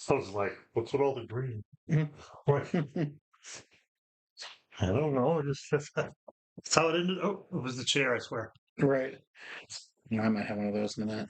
I was like, what's with all the green? Mhm. Like, I don't know. That's how it ended. Oh, it was the chair, I swear. Right. I might have one of those in a minute.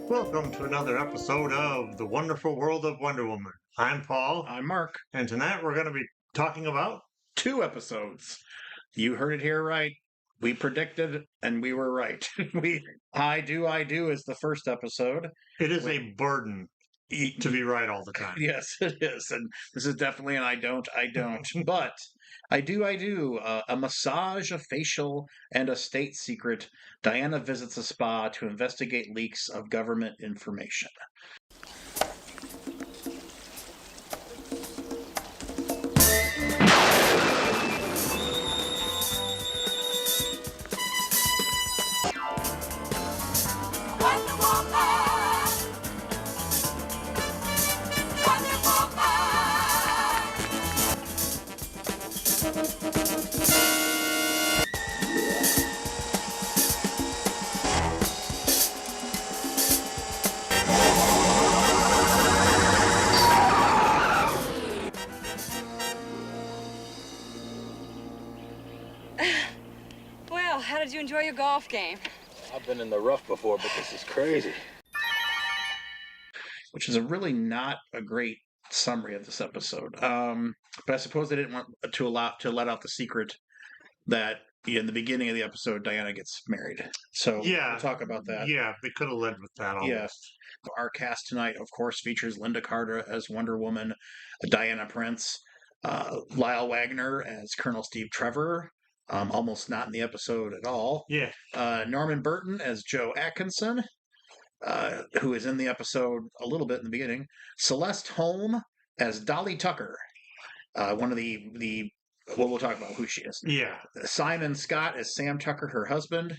Welcome to another episode of The Wonderful World of Wonder Woman. I'm Paul, I'm Mark. and tonight we're going to be talking about 2 episodes. You heard it here right. We predicted and we were right. I Do is the first episode. it is a burden to be right all the time. Yes, it is. And this is definitely an I don't. But I do. A massage, a facial, and a state secret. Diana visits a spa to investigate leaks of government information. Wonder Woman. Wonder Well, how did you enjoy your golf game? I've been in the rough before, but this is crazy. Which is a really not a great summary of this episode. But I suppose they didn't want to let out the secret that in the beginning of the episode, Diana gets married. So Yeah. we'll talk about that. Yeah, they could have led with that almost. Yeah. Our cast tonight, of course, features Linda Carter as Wonder Woman, Diana Prince, Lyle Wagner as Colonel Steve Trevor, almost not in the episode at all. Yeah. Norman Burton as Joe Atkinson, who is in the episode a little bit in the beginning. Celeste Holm as Dolly Tucker, one of the well, we'll talk about who she is. Yeah. Simon Scott as Sam Tucker, her husband.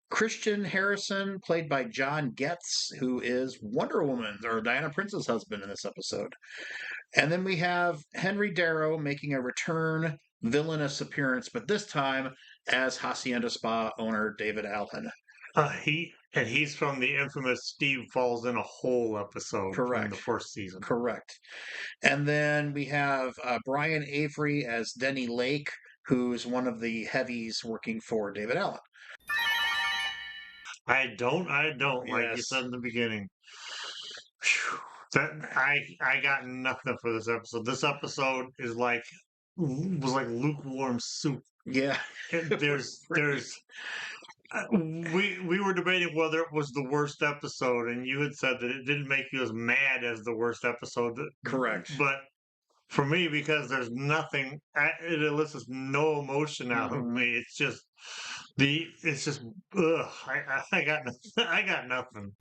Christian Harrison, played by John Getz, who is Wonder Woman or Diana Prince's husband in this episode. And then we have Henry Darrow making a return villainous appearance, but this time as Hacienda Spa owner David Allen. He's from the infamous Steve Falls in a Hole episode from Correct. the first season. Correct. And then we have Brian Avery as Denny Lake, who's one of the heavies working for David Allen. I don't, like you Yes. said in the beginning. Phew. That I got nothing for this episode. This episode was like lukewarm soup. Yeah. There's we were debating whether it was the worst episode, and you had said that it didn't make you as mad as the worst episode. Correct. But for me, because there's nothing, it elicits no emotion out of me. It's just ugh. I got nothing. I got nothing.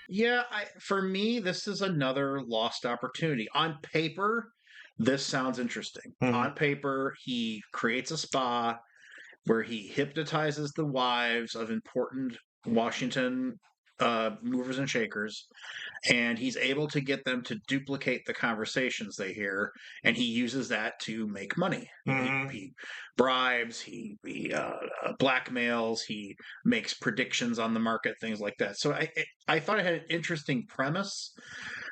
Yeah, for me, this is another lost opportunity. On paper, this sounds interesting. Mhm. On paper, he creates a spa where he hypnotizes the wives of important Washington movers and shakers, and he's able to get them to duplicate the conversations they hear, and he uses that to make money. Mhm. He bribes, he blackmails, he makes predictions on the market, things like that. So I thought it had an interesting premise,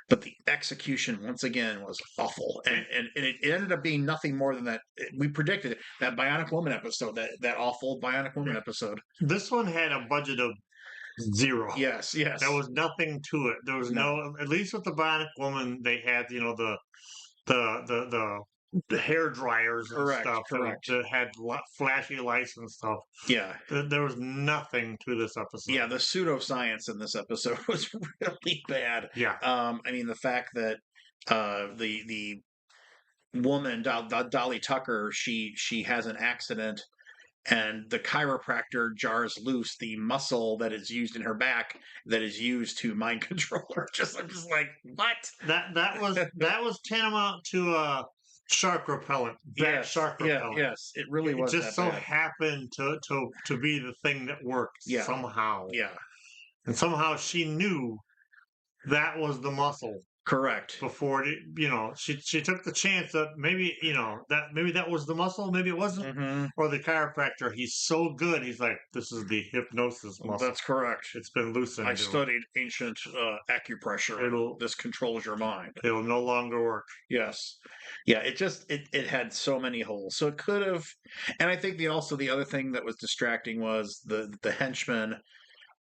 but the execution once again was awful, and it ended up being nothing more than that. We predicted it, that Bionic Woman episode, that awful Bionic Woman episode. This one had a budget of 0. Yes. There was nothing to it. There was no. At least with the Bionic Woman, they had the hair dryers and Correct, stuff correct. that had flashy lights and stuff. Yeah. There was nothing to this episode. Yeah, the pseudoscience in this episode was really bad. Yeah. I mean, the fact that the woman Dolly Tucker, she has an accident, and the chiropractor jars loose the muscle that is used in her back that is used to mind control her. I'm just like, what? That was tantamount to shark repellent. Yes, Shark repellent. yes, it really It was just that so bad. happened to be the thing that worked Yeah. somehow. Yeah, And somehow she knew that was the muscle correct. before it, she took the chance that maybe that was the muscle, maybe it wasn't, Hmm. or the chiropractor. He's so good. He's like, this is the hypnosis muscle. That's correct. It's been loosened. I studied ancient acupressure. This controls your mind. It'll no longer work. Yes. Yeah, it had so many holes. So it could have, and I think the other thing that was distracting was the henchmen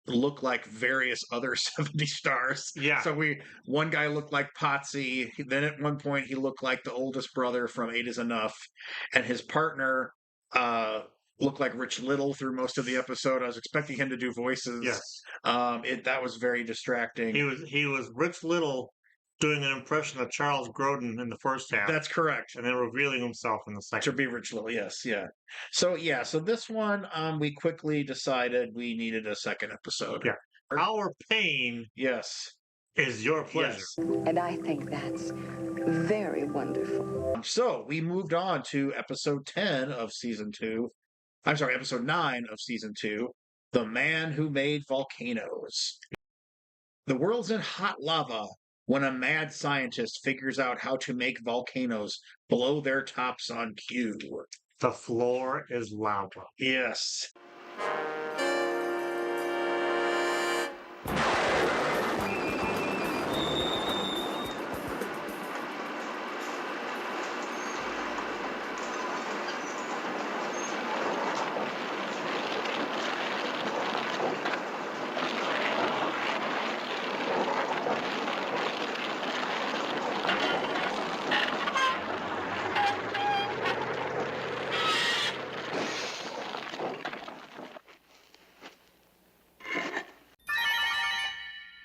look like various other 70 stars. Yeah. So one guy looked like Potsy, then at one point he looked like the oldest brother from Eight Is Enough, and his partner looked like Rich Little through most of the episode. I was expecting him to do voices. Yes. That was very distracting. He was Rich Little doing an impression of Charles Grodin in the first half. That's correct. And then revealing himself in the To second. be Rich Little, yes, yeah. So this one, we quickly decided we needed a second episode. Yeah. Our pain Yes. is your pleasure. Yes. And I think that's very wonderful. So we moved on to episode 10 of season 2. I'm sorry, episode 9 of season 2, The Man Who Made Volcanoes. The world's in hot lava when a mad scientist figures out how to make volcanoes blow their tops on cue. The floor is lava. Yes.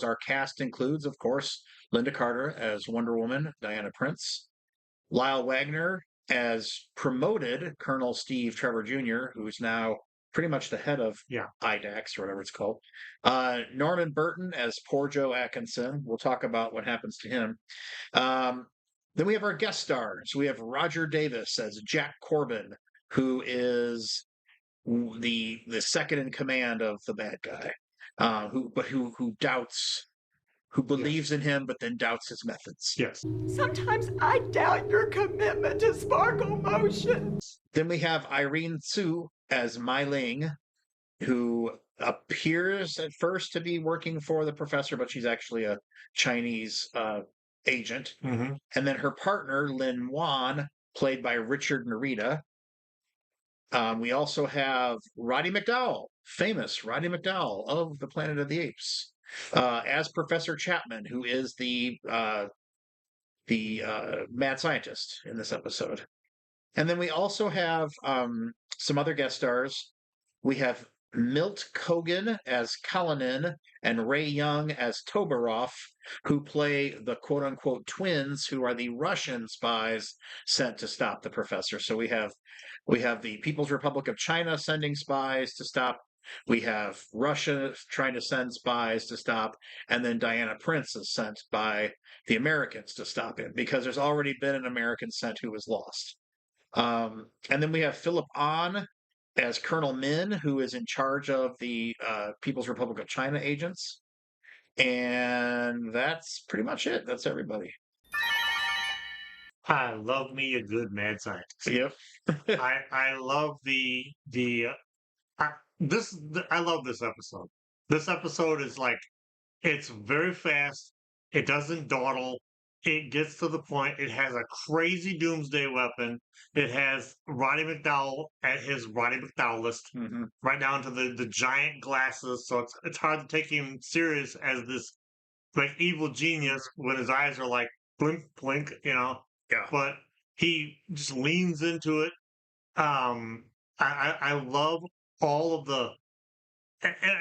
Our cast includes, of course, Linda Carter as Wonder Woman, Diana Prince, Lyle Wagner as promoted Colonel Steve Trevor Jr., who's now pretty much the head of IDAX or whatever it's called. Norman Burton as Poor Joe Atkinson. We'll talk about what happens to him. Then we have our guest stars. We have Roger Davis as Jack Corbin, who is the second in command of the bad guy. Who doubts, who believes in him, but then doubts his methods. Yes. Sometimes I doubt your commitment to sparkle motion. Then we have Irene Tsu as Mai Ling, who appears at first to be working for the professor, but she's actually a Chinese agent. Mm-hmm. And then her partner, Lin Wan, played by Richard Narita. We also have Roddy McDowall, famous Roddy McDowall of the Planet of the Apes, as Professor Chapman, who is the mad scientist in this episode. And then we also have some other guest stars. We have Milt Kogan as Kalanin and Ray Young as Tobarov, who play the quote-unquote twins, who are the Russian spies sent to stop the professor. So we have the People's Republic of China sending spies to stop. We have Russia trying to send spies to stop, and then Diana Prince is sent by the Americans to stop him, because there's already been an American sent who was lost. And then we have Philip Ahn as Colonel Min, who is in charge of the People's Republic of China agents. And that's pretty much it. That's everybody. I love me a good mad scientist. Yep. I love I love this episode. This episode is like, it's very fast. It doesn't dawdle. It gets to the point. It has a crazy doomsday weapon. It has Roddy McDowall at his Roddy McDowallist, right down to the giant glasses. So it's hard to take him serious as this like evil genius when his eyes are like blink, blink, Yeah. But He just leans into it. I love all of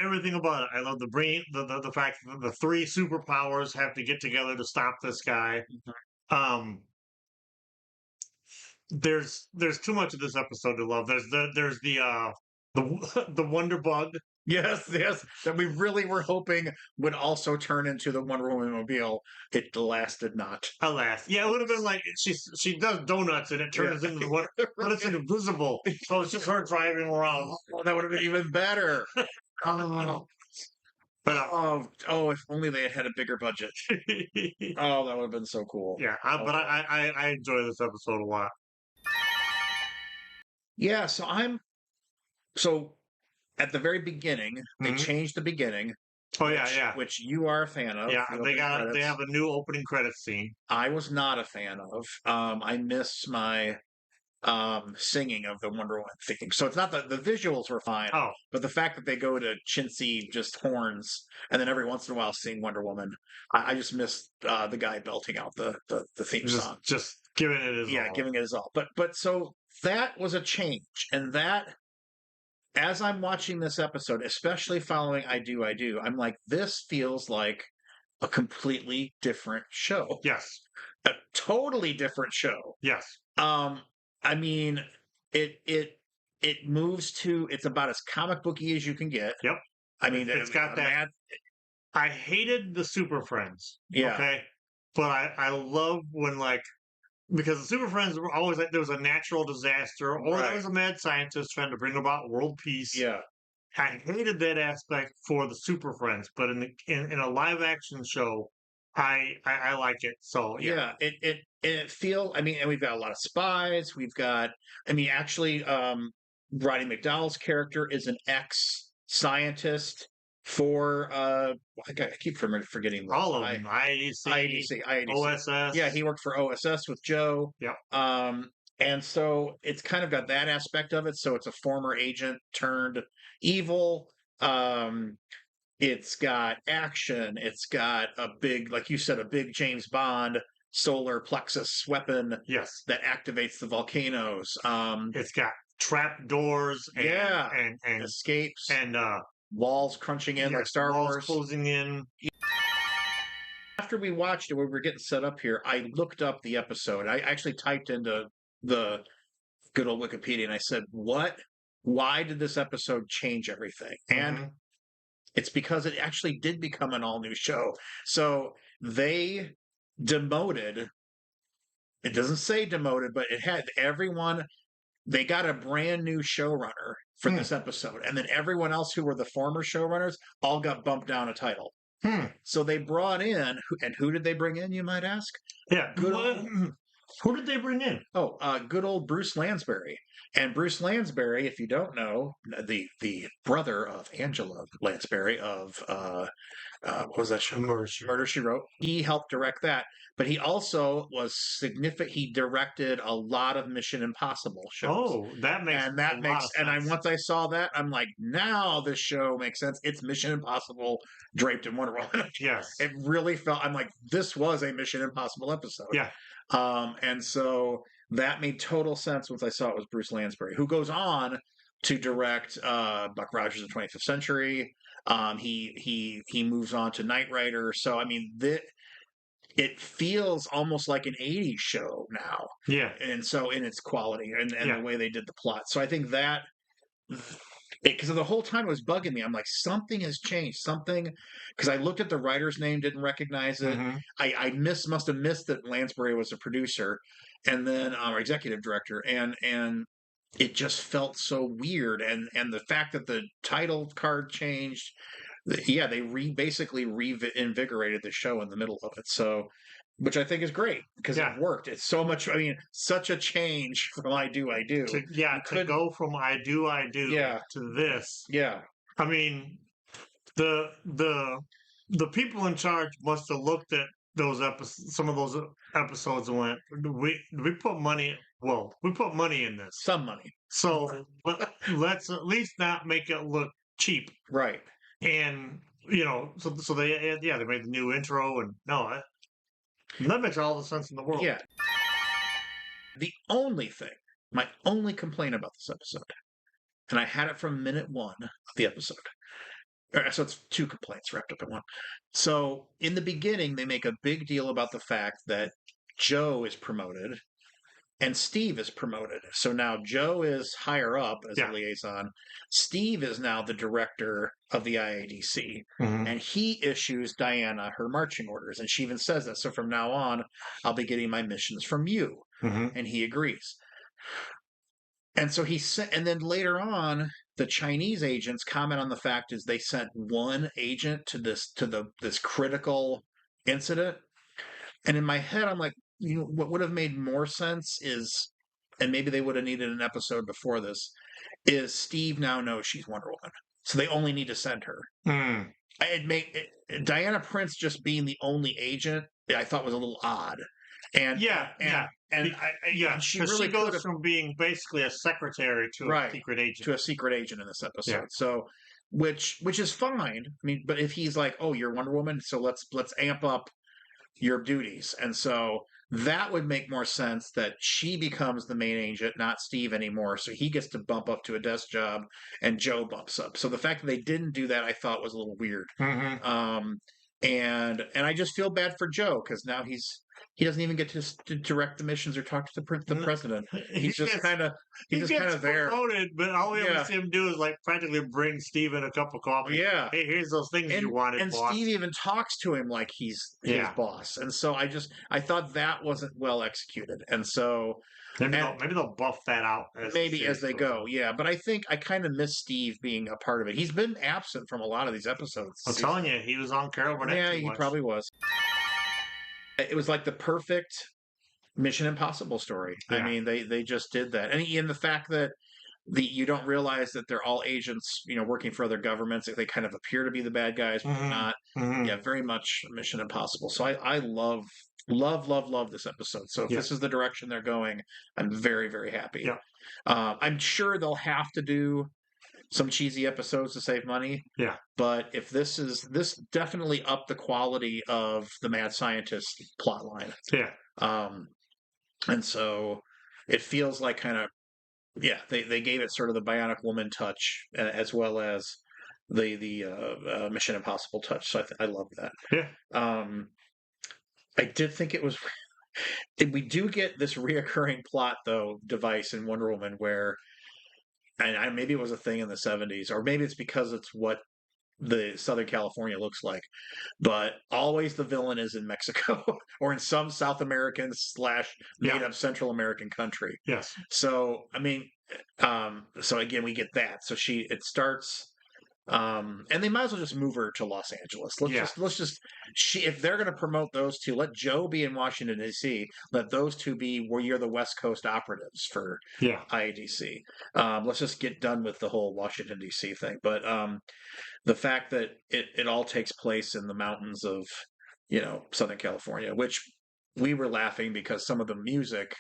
everything about it. I love the fact that the three superpowers have to get together to stop this guy. Um, there's too much of this episode to love. The the Wonder Bug. Yes, yes, that we really were hoping would also turn into the Wonder Woman mobile. It lasted not. Alas, yeah, it would have been like she does donuts and it turns into the one, but it's invisible, so it's just her driving around. Oh, that would have been even better. Oh, But if only they had had a bigger budget. Oh, that would have been so cool. yeah, but I enjoy this episode a lot. Yeah, so at the very beginning, they Mhm. changed the beginning. Oh yeah, yeah, Which you are a fan of. yeah. the They opening they have credits. a new opening credit scene. I was not a fan of. I miss my singing of the Wonder Woman theme. So it's not that the visuals were fine, Oh, but the fact that they go to chintzy just horns and then every once in a while sing Wonder Woman, I just missed the guy belting out the theme song. just giving it his all. Giving it his all. But so that was a change, and that as I'm watching this episode, especially following I Do, I'm like, this feels like a completely different show. Yes, A totally different show. yes. I mean, it moves to it's about as comic booky as you can get. Yep. I mean, It's got that. I hated the Super Friends. Yeah. Okay, but I love when because the Super Friends were always like there was a natural disaster or there Right. was a mad scientist trying to bring about world peace. Yeah. I hated that aspect for the Super Friends, but in a live action show, I like it. So yeah, It feels. I mean, and we've got a lot of spies. We've got. I mean, actually, Roddy McDowell's character is an ex-scientist for. I keep forgetting all of them. IADC, OSS. Yeah, he worked for OSS with Joe. Yep. And so it's kind of got that aspect of it. So it's a former agent turned evil. It's got action. It's got a big, like you said, a big James Bond solar plexus weapon Yes. that activates the volcanoes. It's got trap doors. And escapes and walls crunching in like Star walls Wars. closing in. After we watched it, when we were getting set up here, I looked up the episode. I actually typed into the good old Wikipedia and I said, why did this episode change everything? And Mhm. it's because it actually did become an all new show. So they demoted, it doesn't say demoted, but it had everyone, they got a brand new showrunner for this episode. And then everyone else who were the former showrunners all got bumped down a title. So they brought in, and who did they bring in, you might ask? Yeah. Who did they bring in? Oh, good old Bruce Lansbury. And Bruce Lansbury, if you don't know, the brother of Angela Lansbury of what was that show? Murder, She Wrote. He helped direct that, but he also was significant. He directed a lot of Mission Impossible shows. Oh, that makes sense. Once I saw that, I'm like, now this show makes sense. It's Mission Impossible draped in Wonder Woman. Yes, It really felt. I'm like, this was a Mission Impossible episode. Yeah. And so that made total sense once I saw it was Bruce Lansbury, who goes on to direct Buck Rogers of the 25th Century. He moves on to Knight Rider. So I mean, it feels almost like an 80s show now. Yeah. And so in its quality and the way they did the plot. So I think that because the whole time it was bugging me. I'm like, something has changed. Something, because I looked at the writer's name, didn't recognize it. Mhm. I must have missed that Lansbury was a producer, and then our executive director, and it just felt so weird. And the fact that the title card changed, they basically reinvigorated the show in the middle of it. So. Which I think is great because it worked. It's so much. I mean, such a change from I Do. To go from I Do to this. Yeah. I mean, the people in charge must have looked at those some of those episodes and went, we put money. Well, we put money in this. Some money. So let's at least not make it look cheap. Right. And so they made the new intro and that makes all the sense in the world. Yeah. The only thing, my only complaint about this episode, and I had it from minute one of the episode. So it's two complaints wrapped up in one. So in the beginning, they make a big deal about the fact that Joe is promoted and Steve is promoted. So now Joe is higher up as a liaison. Steve is now the director of the IADC. And he issues Diana her marching orders. And she even says that. So from now on, I'll be getting my missions from you. And he agrees. And so and then later on, the Chinese agents comment on the fact is they sent one agent to this critical incident. And in my head, I'm like, what would have made more sense is, and maybe they would have needed an episode before this, is Steve now knows she's Wonder Woman. So they only need to send her. Diana Prince just being the only agent, I thought was a little odd. And she really goes from being basically a secretary to a secret agent. To a secret agent in this episode. Yeah. So, which is fine. I mean, but if he's like, oh, you're Wonder Woman, so let's amp up your duties. And so that would make more sense that she becomes the main agent, not Steve anymore. So he gets to bump up to a desk job and Joe bumps up. So the fact that they didn't do that, I thought was a little weird. And I just feel bad for Joe because now he doesn't even get to direct the missions or talk to the president. He's just kind of there. Promoted, but all we ever see him do is like practically bring Steven a cup of coffee. Yeah, hey, here's those things you wanted. And boss. Steve even talks to him like he's his boss. And so I thought that wasn't well executed. And so maybe they'll buff that out as they go. Yeah, but I think I kind of miss Steve being a part of it. He's been absent from a lot of these episodes. I'm telling you, he was on Carol Burnett. Yeah, he probably was. It was like the perfect Mission Impossible story. Yeah. I mean, they just did that, and the fact that you don't realize that they're all agents, working for other governments. They kind of appear to be the bad guys, but they're not. Yeah, very much Mission Impossible. So I love this episode. So if this is the direction they're going, I'm very, very happy. Yeah. I'm sure they'll have to do some cheesy episodes to save money. Yeah. But if this definitely upped the quality of the Mad Scientist plot line. Yeah. And so it feels like kind of, they gave it sort of the Bionic Woman touch as well as the Mission Impossible touch. So I love that. Yeah. I did think it was. We do get this reoccurring plot though device in Wonder Woman where. And maybe it was a thing in the 70s, or maybe it's because it's what the Southern California looks like. But always the villain is in Mexico or in some South American / made-up Central American country. Yes. So, I mean, so again, we get that. So it starts... and they might as well just move her to Los Angeles. Let's just if they're going to promote those two, let Joe be in Washington D.C. Let those two be where you're the West Coast operatives for IADC. Let's just get done with the whole Washington D.C. thing. But the fact that it all takes place in the mountains of Southern California, which we were laughing because some of the music.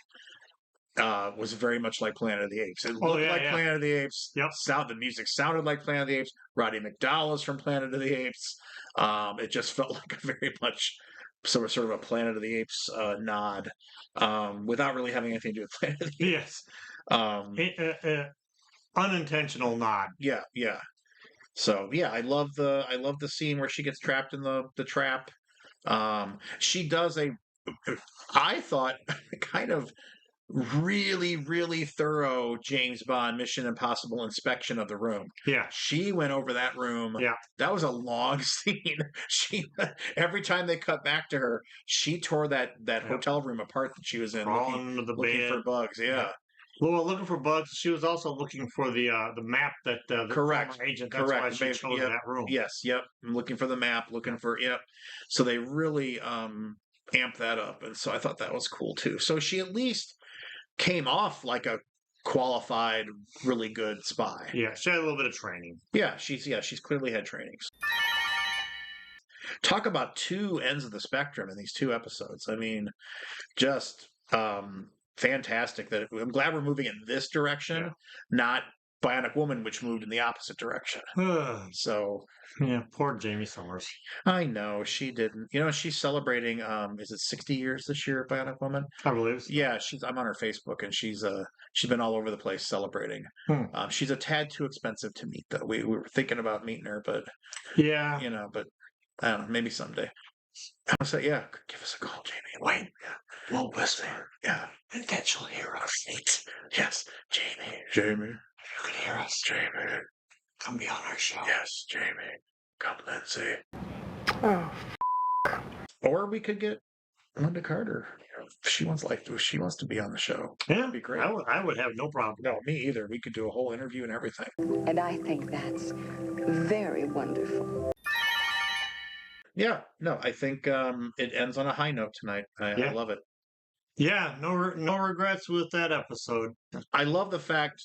Was very much like Planet of the Apes. It looked like Planet of the Apes. Yep. The music sounded like Planet of the Apes. Roddy McDowall is from Planet of the Apes. It just felt like a very much sort of a Planet of the Apes nod, without really having anything to do with Planet of the Apes. Yes. Unintentional nod. Yeah, yeah. So I love the scene where she gets trapped in the trap. She does I thought kind of really, really thorough James Bond Mission Impossible inspection of the room. Yeah. She went over that room. Yeah. That was a long scene. Every time they cut back to her, she tore that hotel room apart that she was in, looking for bugs. Yeah. Well, looking for bugs. She was also looking for the map that the correct agent. That's why she chose that room. Yes. Yep. I'm looking for the map. Looking for So they really amped that up, and so I thought that was cool too. So she at least came off like a qualified, really good spy. Yeah, she had a little bit of training. Yeah, she's clearly had trainings. Talk about two ends of the spectrum in these two episodes. I mean, just fantastic. I'm glad we're moving in this direction, not Bionic Woman, which moved in the opposite direction. So Yeah, poor Jamie Summers. I know she didn't. You know, she's celebrating. Is it 60 years this year, Bionic Woman? I believe so. Yeah, I'm on her Facebook, and she's been all over the place celebrating. She's a tad too expensive to meet, though. We were thinking about meeting her, but Yeah. but I don't know, maybe someday. I say, yeah, give us a call, Jamie. Wait, we'll whisper. Yeah, and then she'll hear us. Yes, Jamie, you can hear us, Jamie. Come be on our show. Yes, Jamie. Come, Lindsay. Oh, Or we could get Linda Carter. If she wants to be on the show. Yeah, That'd be great. I would have no problem. No, me either. We could do a whole interview and everything. And I think that's very wonderful. Yeah, no, I think it ends on a high note tonight. I love it. Yeah, no regrets with that episode. I love the fact,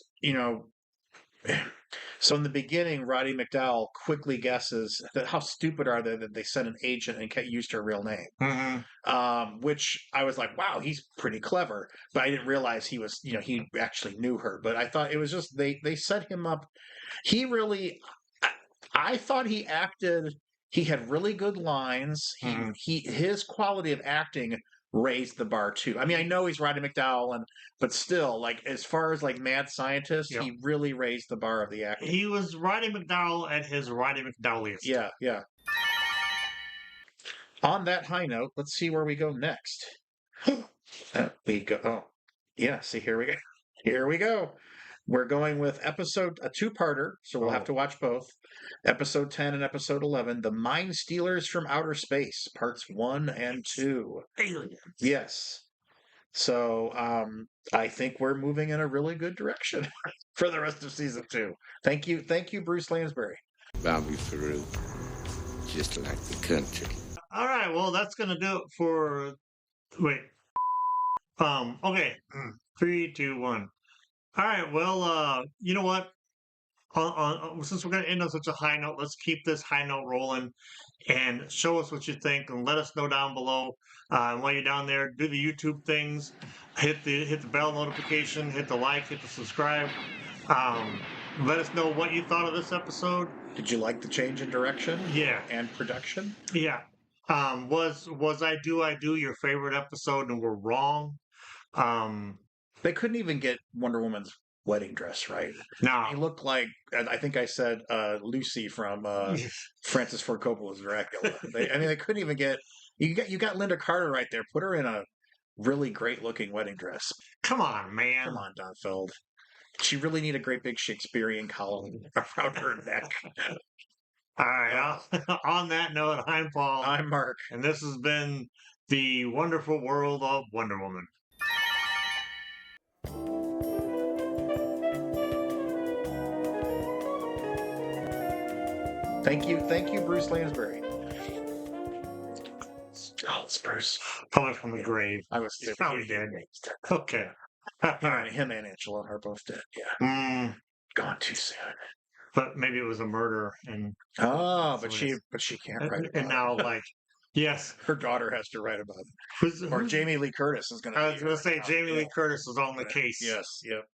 so in the beginning, Roddy McDowell quickly guesses that how stupid are they that they sent an agent and used her real name. Mm-hmm. Which I was like, wow, he's pretty clever. But I didn't realize he was, he actually knew her. But I thought it was just they set him up. He really, I thought he acted. He had really good lines. His quality of acting raised the bar too. I mean, I know he's Roddy McDowell, but still, like as far as like mad scientist, he really raised the bar of the acting. He was Roddy McDowell at his Roddy McDowelliest. Yeah, yeah. On that high note, let's see where we go next. We go. Oh, yeah. See, here we go. Here we go. We're going with a two-parter, so we'll have to watch both. Episode 10 and episode 11, The Mind Stealers from Outer Space, parts 1 and 2. Aliens. Yes. So I think we're moving in a really good direction for the rest of season 2. Thank you, Bruce Lansbury. Bobby Peru, just like the country. All right, well, that's gonna do it for. Wait. Okay. 3, 2, 1. All right. Well, you know what? Since we're going to end on such a high note, let's keep this high note rolling and show us what you think and let us know down below. And while you're down there, do the YouTube things, hit the bell notification, hit the like, hit the subscribe. Let us know what you thought of this episode. Did you like the change in direction? Yeah. And production? Yeah. Was I Do your favorite episode and we're wrong? They couldn't even get Wonder Woman's wedding dress right. No. He looked like, I think I said Lucy from Francis Ford Coppola's Dracula. They couldn't even get. You got Linda Carter right there. Put her in a really great looking wedding dress. Come on, man. Come on, Don Feld. She really need a great big Shakespearean collar around her neck. All right. On that note, I'm Paul. I'm Mark. And this has been The Wonderful World of Wonder Woman. Thank you, Bruce Lansbury. Oh, it's Bruce. Coming from the grave. I was He's probably dead. Okay. All right. Him and Angela are both dead. Yeah. Gone too soon. But maybe it was a murder, and but she can't write about it. And now, like, yes, her daughter has to write about it. Or Jamie Lee Curtis is going to. I was going to say Jamie Lee Curtis is on the case. Yes. Yep.